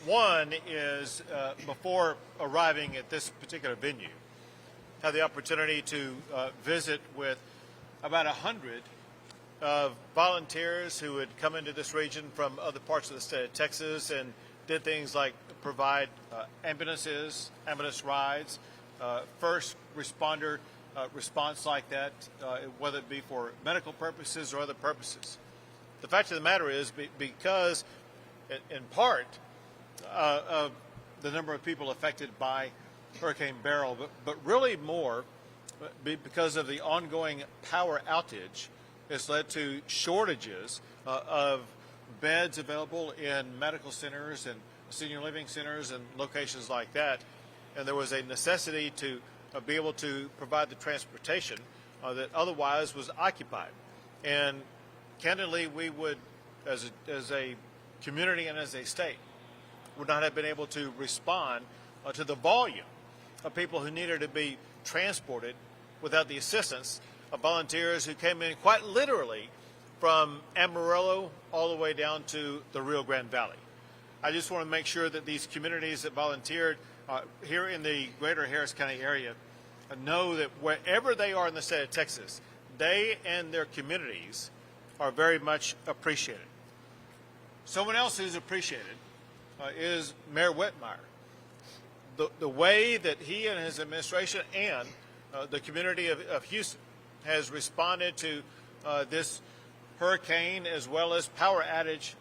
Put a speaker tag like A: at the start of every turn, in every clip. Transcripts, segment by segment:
A: One is before arriving at this particular venue, had the opportunity to visit with about 100 of volunteers who had come into this region from other parts of the state of Texas and did things like provide ambulances, ambulance rides, first responder response like that, whether it be for medical purposes or other purposes. The fact of the matter is, because in part of the number of people affected by Hurricane Beryl, but really more because of the ongoing power outage, has led to shortages of beds available in medical centers and senior living centers and locations like that. And there was a necessity to be able to provide the transportation that otherwise was occupied. And candidly, we would, as a community and as a state, would not have been able to respond to the volume of people who needed to be transported without the assistance of volunteers who came in quite literally from Amarillo all the way down to the Rio Grande Valley. I just want to make sure that these communities that volunteered here in the greater Harris County area know that wherever they are in the state of Texas, they and their communities are very much appreciated. Someone else who's appreciated is Mayor Whitmire. The way that he and his administration and the community of Houston has responded to this hurricane as well as power outage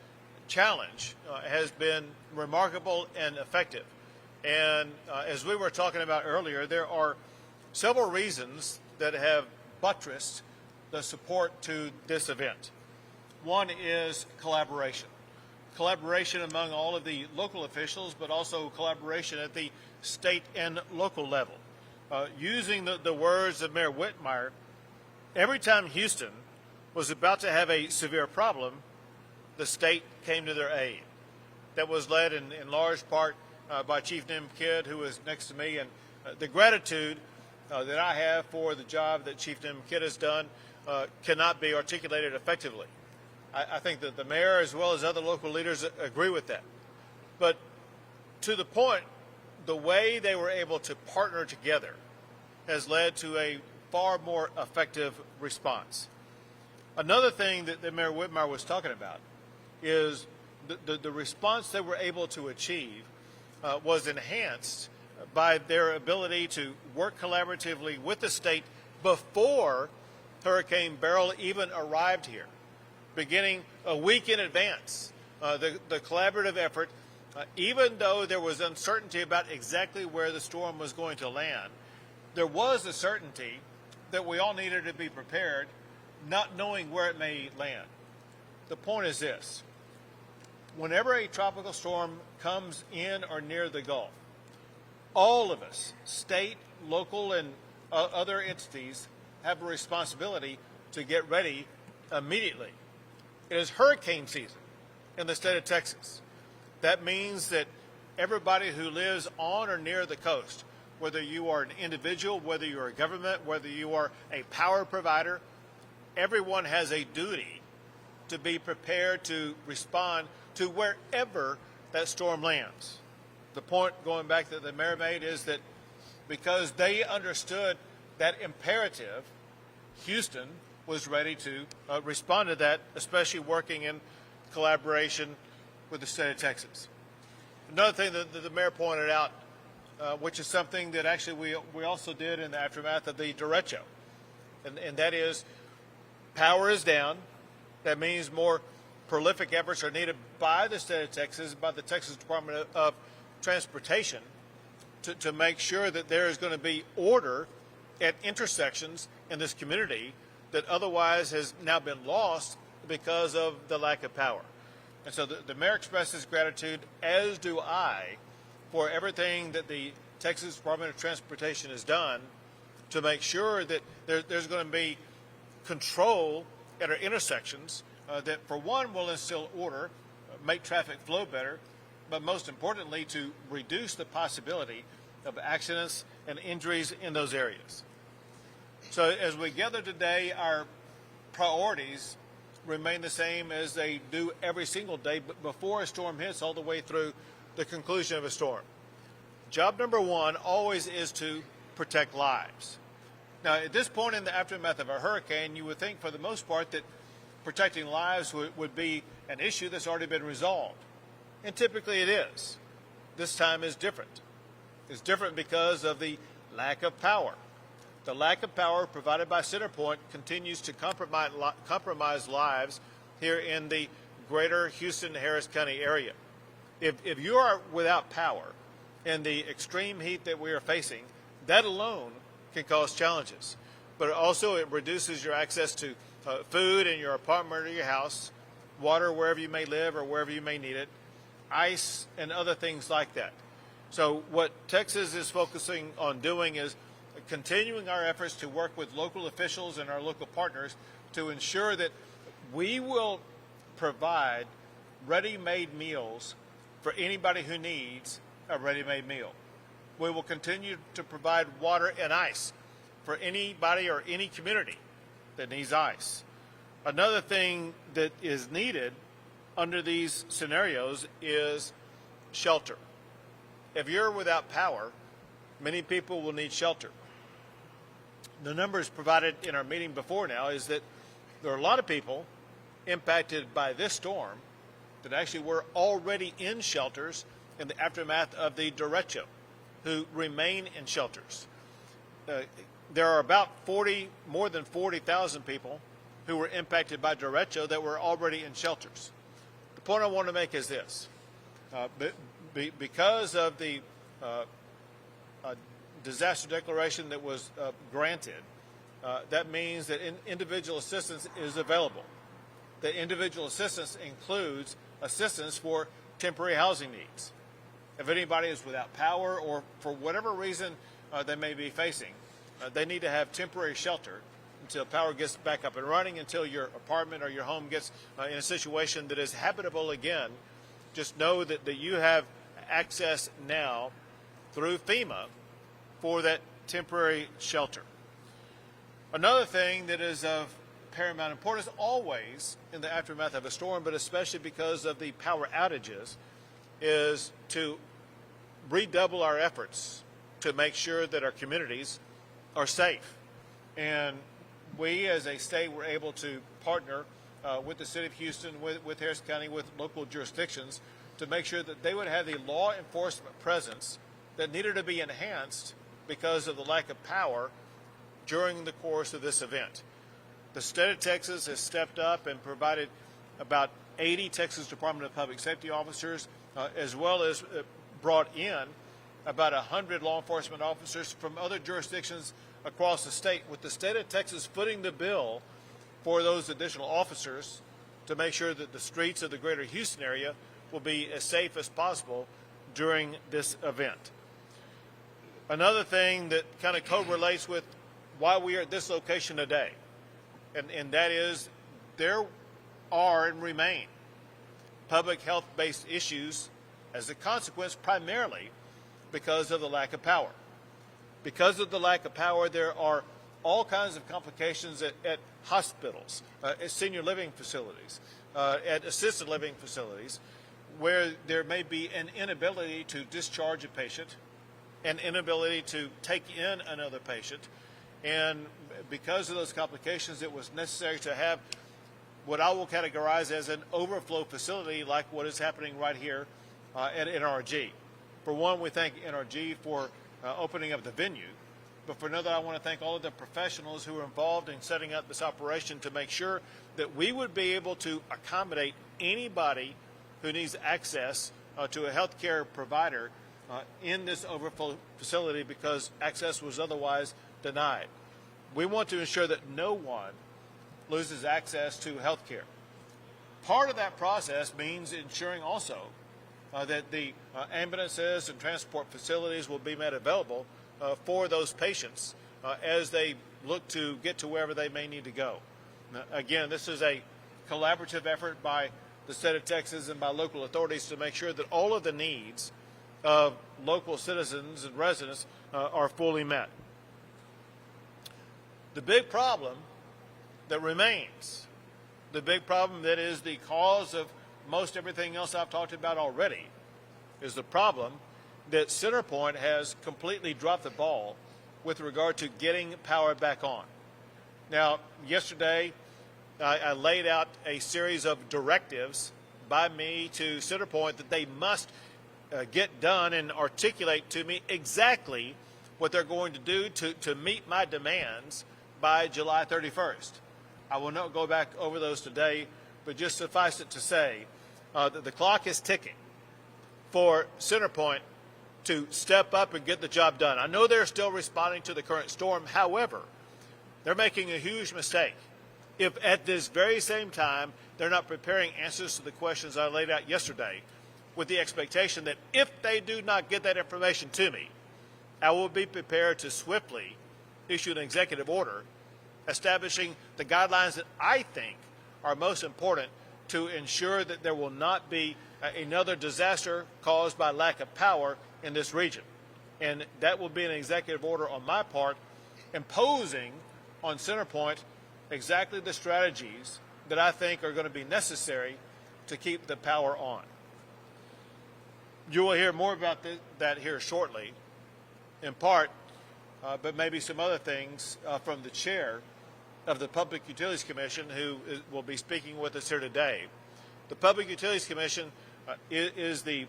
A: challenge has been remarkable and effective. And as we were talking about earlier, there are several reasons that have buttressed the support to this event. One is collaboration. Collaboration among all of the local officials, but also collaboration at the state and local level. Using the words of Mayor Whitmire, every time Houston was about to have a severe problem, the state came to their aid. That was led in large part by Chief Nim Kidd, who is next to me, and the gratitude that I have for the job that Chief Nim Kidd has done cannot be articulated effectively. I think that the mayor as well as other local leaders agree with that. But to the point, the way they were able to partner together has led to a far more effective response. Another thing that Mayor Whitmire was talking about is the response they were able to achieve was enhanced by their ability to work collaboratively with the state before Hurricane Beryl even arrived here, beginning a week in advance. The collaborative effort, even though there was uncertainty about exactly where the storm was going to land, there was a certainty that we all needed to be prepared, not knowing where it may land. The point is this: whenever a tropical storm comes in or near the Gulf, all of us, state, local, and other entities, have a responsibility to get ready immediately. It is hurricane season in the state of Texas. That means that everybody who lives on or near the coast, whether you are an individual, whether you're a government, whether you are a power provider, everyone has a duty to be prepared to respond to wherever that storm lands. The point, going back that the mayor made, is that because they understood that imperative, Houston was ready to respond to that, especially working in collaboration with the state of Texas. Another thing that the mayor pointed out, which is something that actually we also did in the aftermath of the derecho, and that is power is down. That means more prolific efforts are needed by the state of Texas, by the Texas Department of Transportation, to make sure that there is going to be order at intersections in this community that otherwise has now been lost because of the lack of power. And so the mayor expresses gratitude, as do I, for everything that the Texas Department of Transportation has done to make sure that there's going to be control at our intersections that, for one, will instill order, make traffic flow better, but most importantly, to reduce the possibility of accidents and injuries in those areas. So as we gather today, our priorities remain the same as they do every single day, but before a storm hits, all the way through the conclusion of a storm. Job number one always is to protect lives. Now, at this point in the aftermath of a hurricane, you would think for the most part that protecting lives would be an issue that's already been resolved. And typically it is. This time is different. It's different because of the lack of power. The lack of power provided by CenterPoint continues to compromise lives here in the greater Houston-Harris County area. If you are without power in the extreme heat that we are facing, that alone can cause challenges. But also it reduces your access to food in your apartment or your house, water wherever you may live or wherever you may need it, ice and other things like that. So what Texas is focusing on doing is continuing our efforts to work with local officials and our local partners to ensure that we will provide ready-made meals for anybody who needs a ready-made meal. We will continue to provide water and ice for anybody or any community that needs ice. Another thing that is needed under these scenarios is shelter. If you're without power, many people will need shelter. The numbers provided in our meeting before now is that there are a lot of people impacted by this storm that actually were already in shelters in the aftermath of the derecho, who remain in shelters. There are about more than 40,000 people who were impacted by derecho that were already in shelters. The point I want to make is this. Because of the disaster declaration that was granted, that means that individual assistance is available. The individual assistance includes assistance for temporary housing needs. If anybody is without power or for whatever reason they may be facing, they need to have temporary shelter until power gets back up and running, until your apartment or your home gets in a situation that is habitable again. Just know that you have access now through FEMA for that temporary shelter. Another thing that is of paramount importance always in the aftermath of a storm, but especially because of the power outages, is to redouble our efforts to make sure that our communities are safe. And we as a state were able to partner with the city of Houston, with Harris County, with local jurisdictions to make sure that they would have the law enforcement presence that needed to be enhanced because of the lack of power during the course of this event. The state of Texas has stepped up and provided about 80 Texas Department of Public Safety officers, as well as brought in about 100 law enforcement officers from other jurisdictions across the state, with the state of Texas footing the bill for those additional officers to make sure that the streets of the greater Houston area will be as safe as possible during this event. Another thing that kind of correlates with why we are at this location today, and that is there are and remain public health-based issues as a consequence primarily because of the lack of power. Because of the lack of power, there are all kinds of complications at hospitals, at senior living facilities, at assisted living facilities, where there may be an inability to discharge a patient, an inability to take in another patient. And because of those complications, it was necessary to have what I will categorize as an overflow facility like what is happening right here at NRG. For one, we thank NRG for opening up the venue. But for another, I want to thank all of the professionals who were involved in setting up this operation to make sure that we would be able to accommodate anybody who needs access to a healthcare provider in this overflow facility because access was otherwise denied. We want to ensure that no one loses access to health care. Part of that process means ensuring also that the ambulances and transport facilities will be made available for those patients as they look to get to wherever they may need to go. Now, again, this is a collaborative effort by the state of Texas and by local authorities to make sure that all of the needs of local citizens and residents are fully met. The big problem that remains, the big problem that is the cause of most everything else I've talked about already, is the problem that CenterPoint has completely dropped the ball with regard to getting power back on. Now, yesterday, I laid out a series of directives by me to CenterPoint that they must get done and articulate to me exactly what they're going to do to meet my demands by July 31st. I will not go back over those today, but just suffice it to say that the clock is ticking for CenterPoint to step up and get the job done. I know they're still responding to the current storm. However, they're making a huge mistake if at this very same time they're not preparing answers to the questions I laid out yesterday, with the expectation that if they do not get that information to me, I will be prepared to swiftly issue an executive order establishing the guidelines that I think are most important to ensure that there will not be another disaster caused by lack of power in this region. And that will be an executive order on my part imposing on CenterPoint exactly the strategies that I think are going to be necessary to keep the power on. You will hear more about that here shortly, in part, but maybe some other things from the chair of the Public Utilities Commission, who will be speaking with us here today. The Public Utilities Commission is the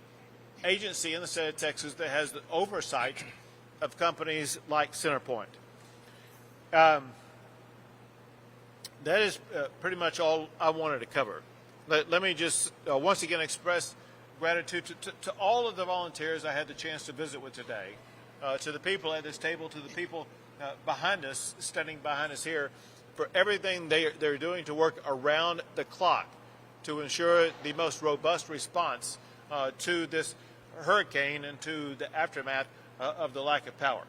A: agency in the state of Texas that has the oversight of companies like CenterPoint. That is pretty much all I wanted to cover. Let me just once again express gratitude to all of the volunteers I had the chance to visit with today, to the people at this table, to the people behind us, standing behind us here, for everything they're doing to work around the clock to ensure the most robust response to this hurricane and to the aftermath of the lack of power.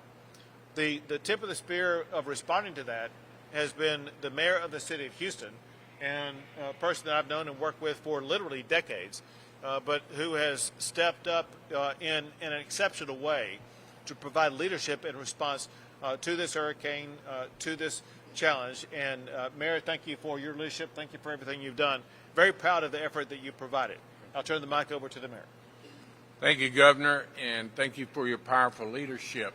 A: The tip of the spear of responding to that has been the mayor of the city of Houston, and a person that I've known and worked with for literally decades, but who has stepped up in an exceptional way to provide leadership in response to this hurricane, to this challenge. And Mayor, thank you for your leadership. Thank you for everything you've done. Very proud of the effort that you provided. I'll turn the mic over to the mayor.
B: Thank you, Governor, and thank you for your powerful leadership.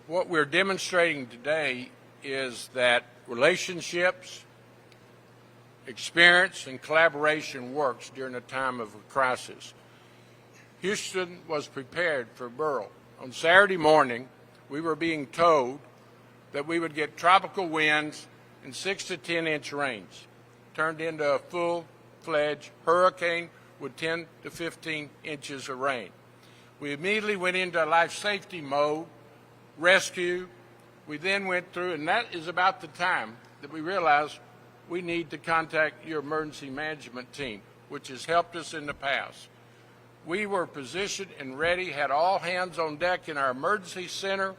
B: What we're demonstrating today is that relationships, experience, and collaboration works during a time of a crisis. Houston was prepared for Beryl. On Saturday morning, we were being told that we would get tropical winds and 6 to 10 inch rains, turned into a full-fledged hurricane with 10 to 15 inches of rain. We immediately went into life safety mode, rescue. We then went through, and that is about the time that we realized we need to contact your emergency management team, which has helped us in the past. We were positioned and ready, had all hands on deck in our emergency center,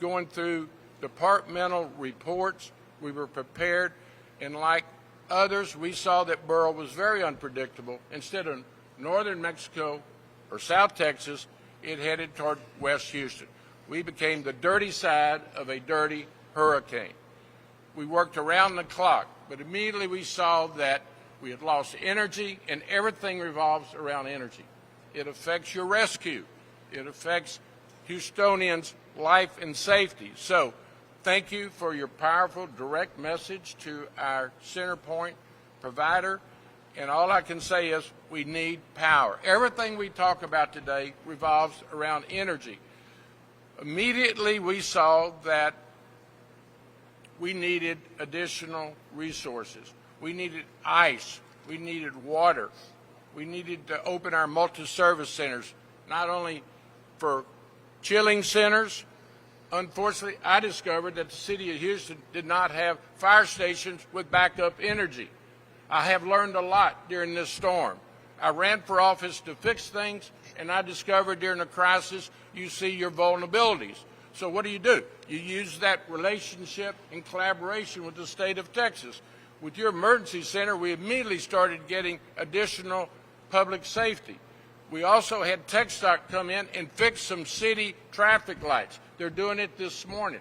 B: going through departmental reports. We were prepared, and like others, we saw that Beryl was very unpredictable. Instead of northern Mexico or South Texas, it headed toward West Houston. We became the dirty side of a dirty hurricane. We worked around the clock, but immediately we saw that we had lost energy, and everything revolves around energy. It affects your rescue. It affects Houstonians' life and safety. So thank you for your powerful, direct message to our CenterPoint provider. And all I can say is we need power. Everything we talk about today revolves around energy. Immediately we saw that we needed additional resources. We needed ice. We needed water. We needed to open our multi-service centers, not only for chilling centers. Unfortunately, I discovered that the city of Houston did not have fire stations with backup energy. I have learned a lot during this storm. I ran for office to fix things, and I discovered during a crisis you see your vulnerabilities. So what do? You use that relationship and collaboration with the state of Texas. With your emergency center, we immediately started getting additional public safety. We also had TxDOT come in and fix some city traffic lights. They're doing it this morning.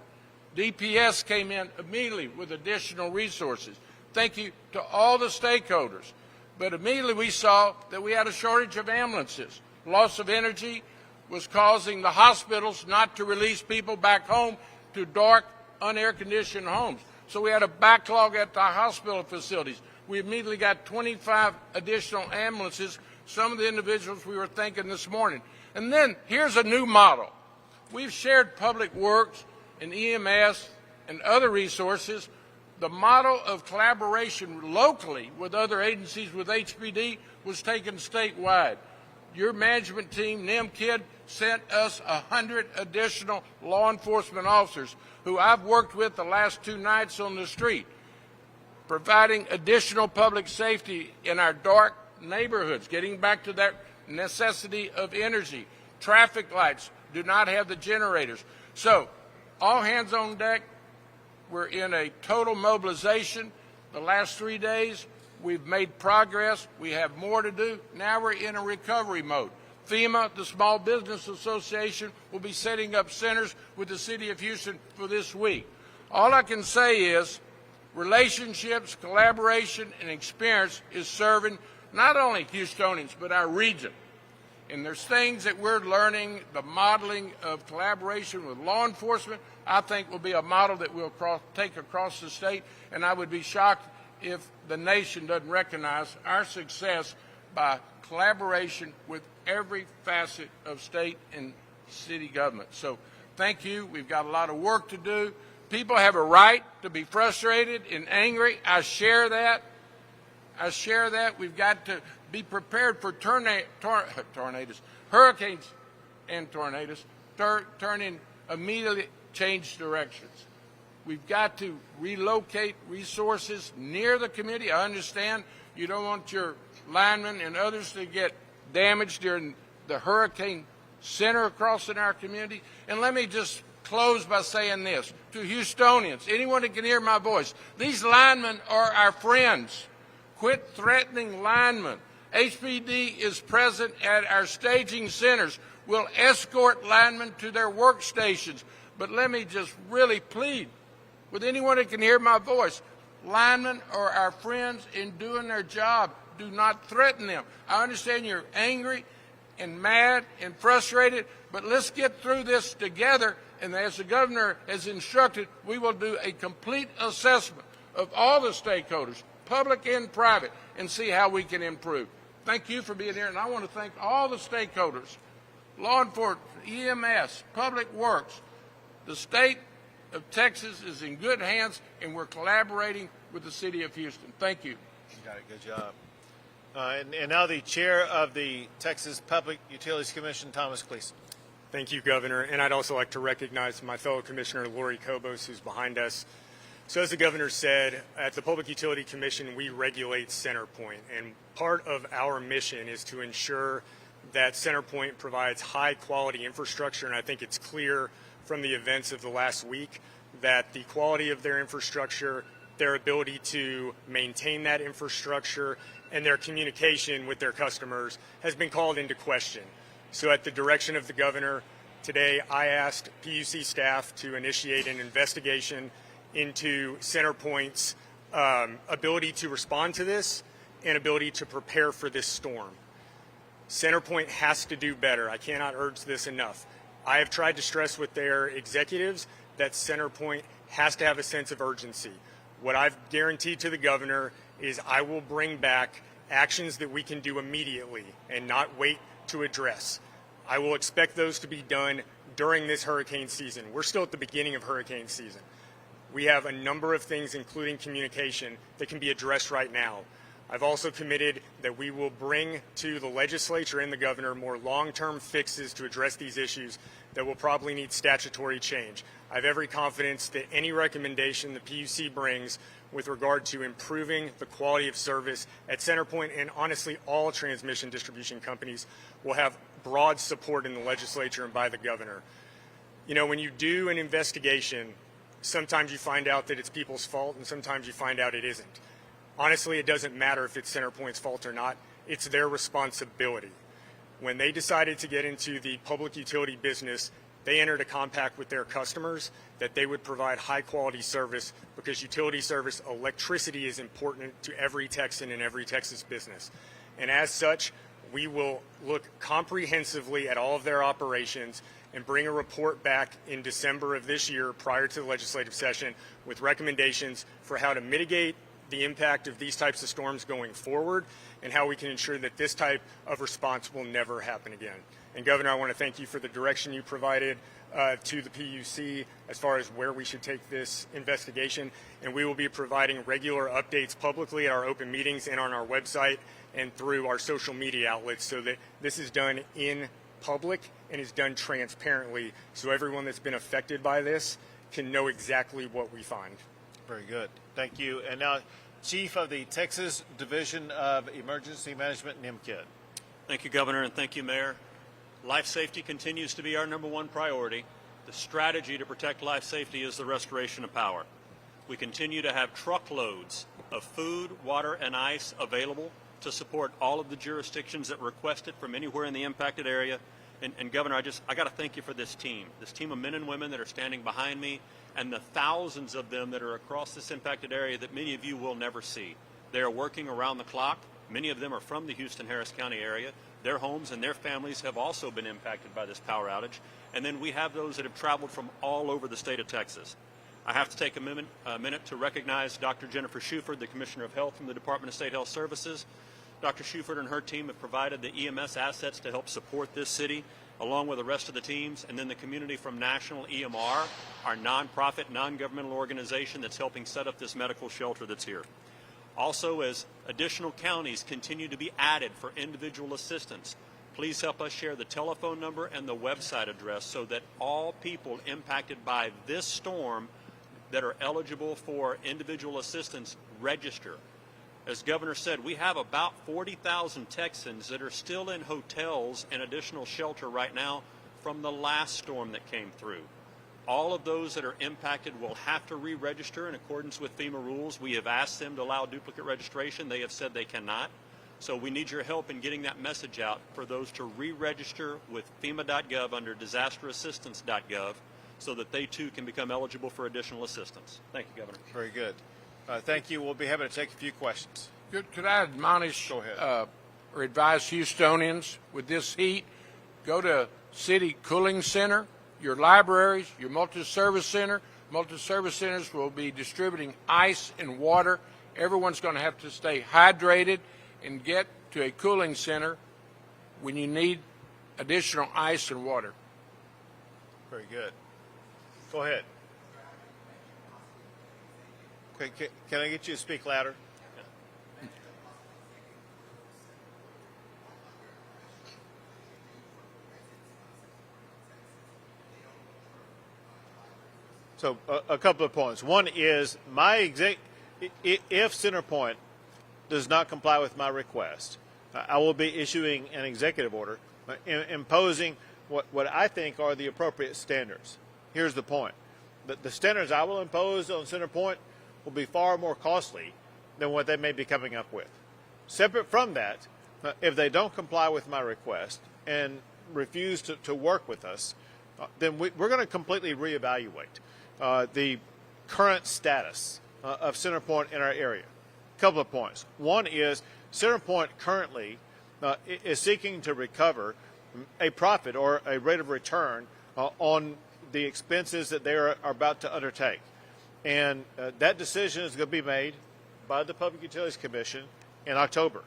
B: DPS came in immediately with additional resources. Thank you to all the stakeholders. But immediately we saw that we had a shortage of ambulances. loss of energy was causing the hospitals not to release people back home to dark, unair-conditioned homes. So we had a backlog at the hospital facilities. We immediately got 25 additional ambulances, some of the individuals we were thinking this morning. And then here's a new model. We've shared public works and EMS and other resources. The model of collaboration locally with other agencies with HPD was taken statewide. Your management team, NIMKID, sent us 100 additional law enforcement officers who I've worked with the last 2 nights on the street, providing additional public safety in our dark neighborhoods, getting back to that necessity of energy. Traffic lights do not have the generators. So, all hands on deck. We're in a total mobilization. The last 3 days, we've made progress. We have more to do. Now we're in a recovery mode. FEMA, the Small Business Association, will be setting up centers with the City of Houston for this week. All I can say is relationships, collaboration, and experience is serving not only Houstonians, but our region. And there's things that we're learning, the modeling of collaboration with law enforcement, I think will be a model that we'll take across the state, and I would be shocked if the nation doesn't recognize our success by collaboration with every facet of state and city government. So thank you. We've got a lot of work to do. People have a right to be frustrated and angry. I share that. We've got to be prepared for tornadoes, hurricanes and tornadoes, turning immediately change directions. We've got to relocate resources near the community. I understand you don't want your linemen and others to get damaged during the hurricane center across in our community. And let me just close by saying this to Houstonians, anyone that can hear my voice, these linemen are our friends. Quit threatening linemen. HPD is present at our staging centers. We'll escort linemen to their workstations. But let me just really plead with anyone that can hear my voice. Linemen are our friends in doing their job. Do not threaten them. I understand you're angry and mad and frustrated, but let's get through this together. And as the governor has instructed, we will do a complete assessment of all the stakeholders, public and private, and see how we can improve. Thank you for being here, and I want to thank all the stakeholders, law enforcement, EMS, public works. The state of Texas is in good hands, and we're collaborating with the city of Houston. Thank you.
A: You got it. Good job. And now the chair of the Texas Public Utilities Commission, Thomas Gleason.
C: Thank you, Governor. And I'd also like to recognize my fellow Commissioner, Lori Kobos, who's behind us. So as the Governor said, at the Public Utility Commission, we regulate CenterPoint. And part of our mission is to ensure that CenterPoint provides high-quality infrastructure. And I think it's clear from the events of the last week that the quality of their infrastructure, their ability to maintain that infrastructure, and their communication with their customers has been called into question. So at the direction of the Governor, today I asked PUC staff to initiate an investigation into CenterPoint's ability to respond to this and ability to prepare for this storm. CenterPoint has to do better. I cannot urge this enough. I have tried to stress with their executives that CenterPoint has to have a sense of urgency. What I've guaranteed to the Governor is I will bring back actions that we can do immediately and not wait to address. I will expect those to be done during this hurricane season. We're still at the beginning of hurricane season. We have a number of things, including communication, that can be addressed right now. I've also committed that we will bring to the legislature and the Governor more long-term fixes to address these issues that will probably need statutory change. I have every confidence that any recommendation the PUC brings with regard to improving the quality of service at CenterPoint and honestly all transmission distribution companies will have broad support in the legislature and by the Governor. You know, when you do an investigation, sometimes you find out that it's people's fault and sometimes you find out it isn't. Honestly, it doesn't matter if it's CenterPoint's fault or not. It's their responsibility. When they decided to get into the public utility business, they entered a compact with their customers that they would provide high-quality service because utility service, electricity is important to every Texan and every Texas business. And as such, we will look comprehensively at all of their operations and bring a report back in December of this year prior to the legislative session with recommendations for how to mitigate the impact of these types of storms going forward and how we can ensure that this type of response will never happen again. And Governor, I want to thank you for the direction you provided to the PUC as far as where we should take this investigation. And we will be providing regular updates publicly at our open meetings and on our website and through our social media outlets so that this is done in public and is done transparently so everyone that's been affected by this can know exactly what we find.
A: Very good. Thank you. And now, Chief of the Texas Division of Emergency Management, NIMKID.
D: Thank you, Governor, and thank you, Mayor. Life safety continues to be our #1 priority. The strategy to protect life safety is the restoration of power. We continue to have truckloads of food, water, and ice available to support all of the jurisdictions that request it from anywhere in the impacted area. And Governor, I got to thank you for this team of men and women that are standing behind me, and the thousands of them that are across this impacted area that many of you will never see. They are working around the clock. Many of them are from the Houston-Harris County area. Their homes and their families have also been impacted by this power outage. And then we have those that have traveled from all over the state of Texas. I have to take a minute to recognize Dr. Jennifer Shuford, the Commissioner of Health from the Department of State Health Services. Dr. Shuford and her team have provided the EMS assets to help support this city, along with the rest of the teams, and then the community from National EMR, our nonprofit, non-governmental organization that's helping set up this medical shelter that's here. Also, as additional counties continue to be added for individual assistance, please help us share the telephone number and the website address so that all people impacted by this storm that are eligible for individual assistance register. As Governor said, we have about 40,000 Texans that are still in hotels and additional shelter right now from the last storm that came through. All of those that are impacted will have to re-register in accordance with FEMA rules. We have asked them to allow duplicate registration. They have said they cannot. So we need your help in getting that message out for those to re-register with FEMA.gov under disasterassistance.gov so that they too can become eligible for additional assistance. Thank you, Governor.
A: Very good. Thank you. We'll be happy to take a few questions.
B: Could I admonish
A: Go ahead.
B: or advise Houstonians with this heat, go to City Cooling Center, your libraries, your multi-service center. Multi-service centers will be distributing ice and water. Everyone's going to have to stay hydrated and get to a cooling center when you need additional ice and water.
A: Very good. Go ahead. Okay, can I get you to speak louder? So a couple of points. One is if CenterPoint does not comply with my request, I will be issuing an executive order imposing what I think are the appropriate standards. Here's the point. The standards I will impose on CenterPoint will be far more costly than what they may be coming up with. Separate from that, if they don't comply with my request and refuse to work with us, then we're going to completely reevaluate the current status of CenterPoint in our area. A couple of points. One is CenterPoint currently is seeking to recover a profit or a rate of return on the expenses that they are about to undertake. And that decision is going to be made by the Public Utilities Commission in October.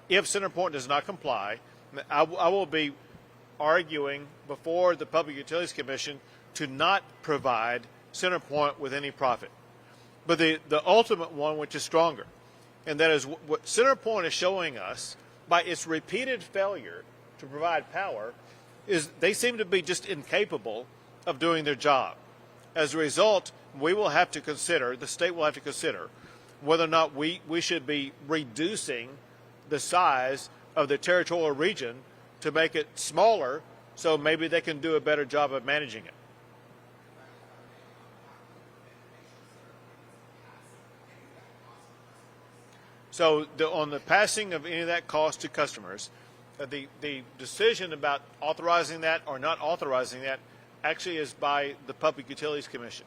A: If CenterPoint does not comply, I will be arguing before the Public Utilities Commission to not provide CenterPoint with any profit. But the ultimate one, which is stronger, and that is what CenterPoint is showing us by its repeated failure to provide power, is they seem to be just incapable of doing their job. As a result, we will have to consider, the state will have to consider, whether or not we should be reducing the size of the territorial region to make it smaller so maybe they can do a better job of managing it. So on the passing of any of that cost to customers, the decision about authorizing that or not authorizing that actually is by the Public Utilities Commission.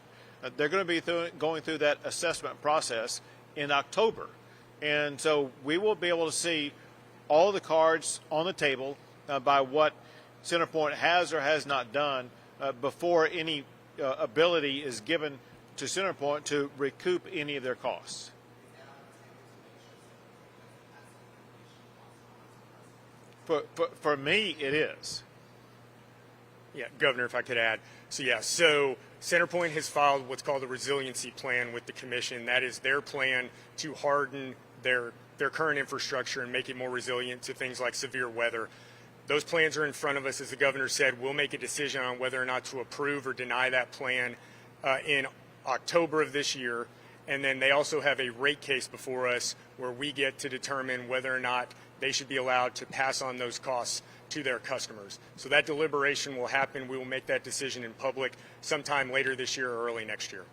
A: They're going to be going through that assessment process in October. And so we will be able to see all the cards on the table by what CenterPoint has or has not done before any ability is given to CenterPoint to recoup any of their costs. For me, it is.
C: Yeah, Governor, if I could add. So CenterPoint has filed what's called a resiliency plan with the commission. That is their plan to harden their current infrastructure and make it more resilient to things like severe weather. Those plans are in front of us. As the governor said, we'll make a decision on whether or not to approve or deny that plan in October of this year. And then they also have a rate case before us where we get to determine whether or not they should be allowed to pass on those costs to their customers. So that deliberation will happen. We will make that decision in public sometime later this year or early next year.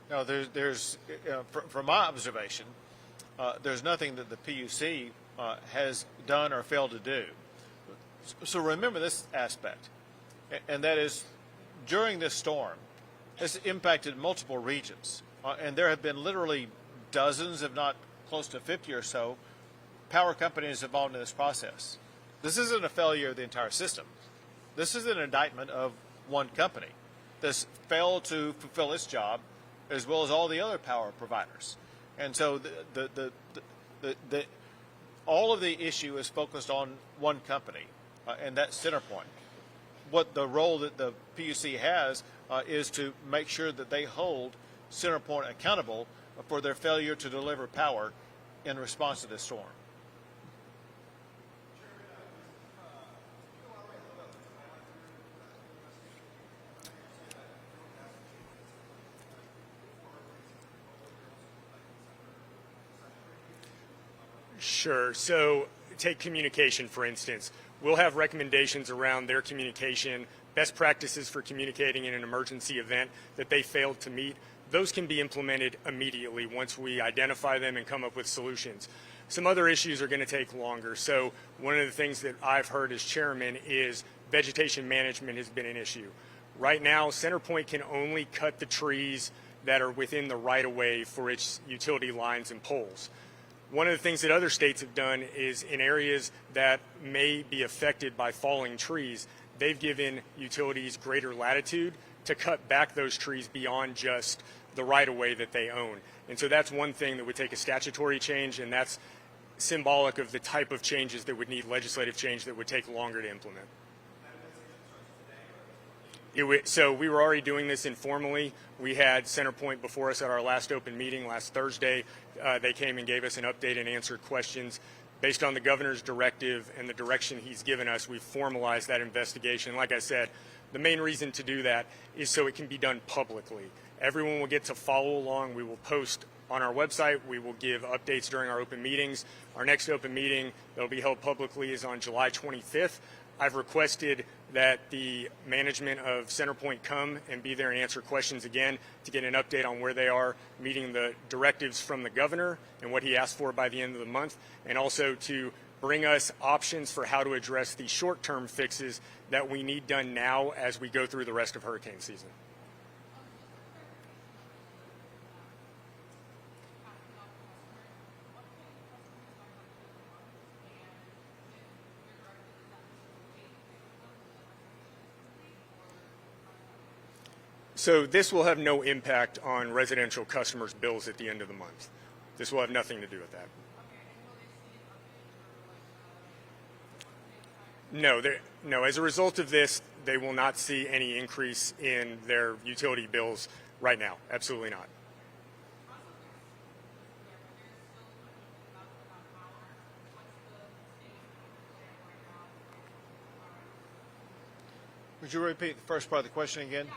A: No, there's from my observation, there's nothing that the PUC has done or failed to do. So remember this aspect, and that is during this storm, it's impacted multiple regions, and there have been literally dozens, if not close to 50 or so, power companies involved in this process. This isn't a failure of the entire system. This is an indictment of one company that's failed to fulfill its job, as well as all the other power providers. And so all of the issue is focused on one company, and that's CenterPoint. What the role that the PUC has is to make sure that they hold CenterPoint accountable for their failure to deliver power in response to this storm.
C: Sure. So take communication, for instance. We'll have recommendations around their communication, best practices for communicating in an emergency event that they failed to meet. Those can be implemented immediately once we identify them and come up with solutions. Some other issues are going to take longer. So one of the things that I've heard as chairman is vegetation management has been an issue. Right now, CenterPoint can only cut the trees that are within the right-of-way for its utility lines and poles. One of the things that other states have done is in areas that may be affected by falling trees, they've given utilities greater latitude to cut back those trees beyond just the right-of-way that they own. And so that's one thing that would take a statutory change, and that's symbolic of the type of changes that would need legislative change that would take longer to implement. So we were already doing this informally. We had CenterPoint before us at our last open meeting last Thursday. They came and gave us an update and answered questions. Based on the governor's directive and the direction he's given us, we've formalized that investigation. Like I said, the main reason to do that is so it can be done publicly. Everyone will get to follow along. We will post on our website. We will give updates during our open meetings. Our next open meeting that will be held publicly is on July 25th. I've requested that the management of CenterPoint come and be there and answer questions again to get an update on where they are meeting the directives from the governor and what he asked for by the end of the month, and also to bring us options for how to address the short-term fixes that we need done now as we go through the rest of hurricane season. So this will have no impact on residential customers' bills at the end of the month. This will have nothing to do with that. No. As a result of this, they will not see any increase in their utility bills right now. Absolutely not.
A: Would you repeat the first part of the question again?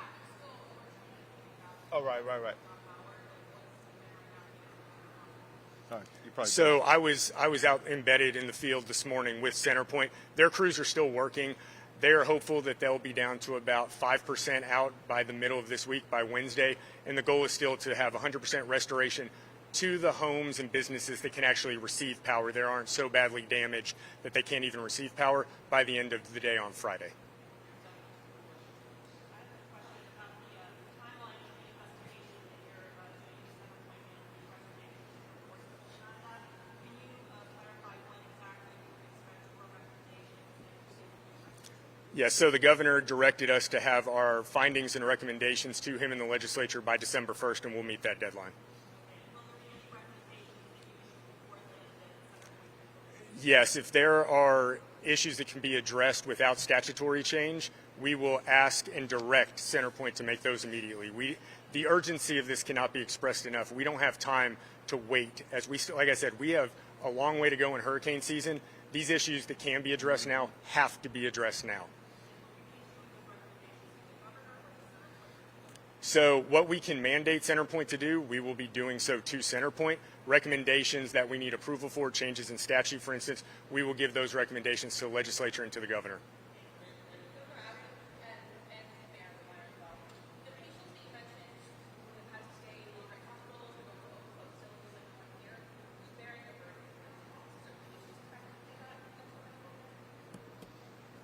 A: Oh, right.
C: So I was out embedded in the field this morning with CenterPoint. Their crews are still working. They are hopeful that they'll be down to about 5% out by the middle of this week, by Wednesday, and the goal is still to have 100% restoration to the homes and businesses that can actually receive power, that aren't so badly damaged that they can't even receive power, by the end of the day on Friday. Yes, so the governor directed us to have our findings and recommendations to him in the legislature by December 1st, and we'll meet that deadline. Yes, if there are issues that can be addressed without statutory change, we will ask and direct CenterPoint to make those immediately. The urgency of this cannot be expressed enough. We don't have time to wait. Like I said, we have a long way to go in hurricane season. These issues that can be addressed now have to be addressed now. So what we can mandate CenterPoint to do, we will be doing so to CenterPoint. Recommendations that we need approval for, changes in statute, for instance, we will give those recommendations to the legislature and to the governor.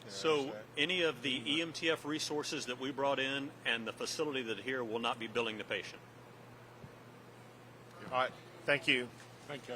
D: So any of the EMTF resources that we brought in and the facility that here will not be billing the patient.
A: All right. Thank you.
B: Thank you.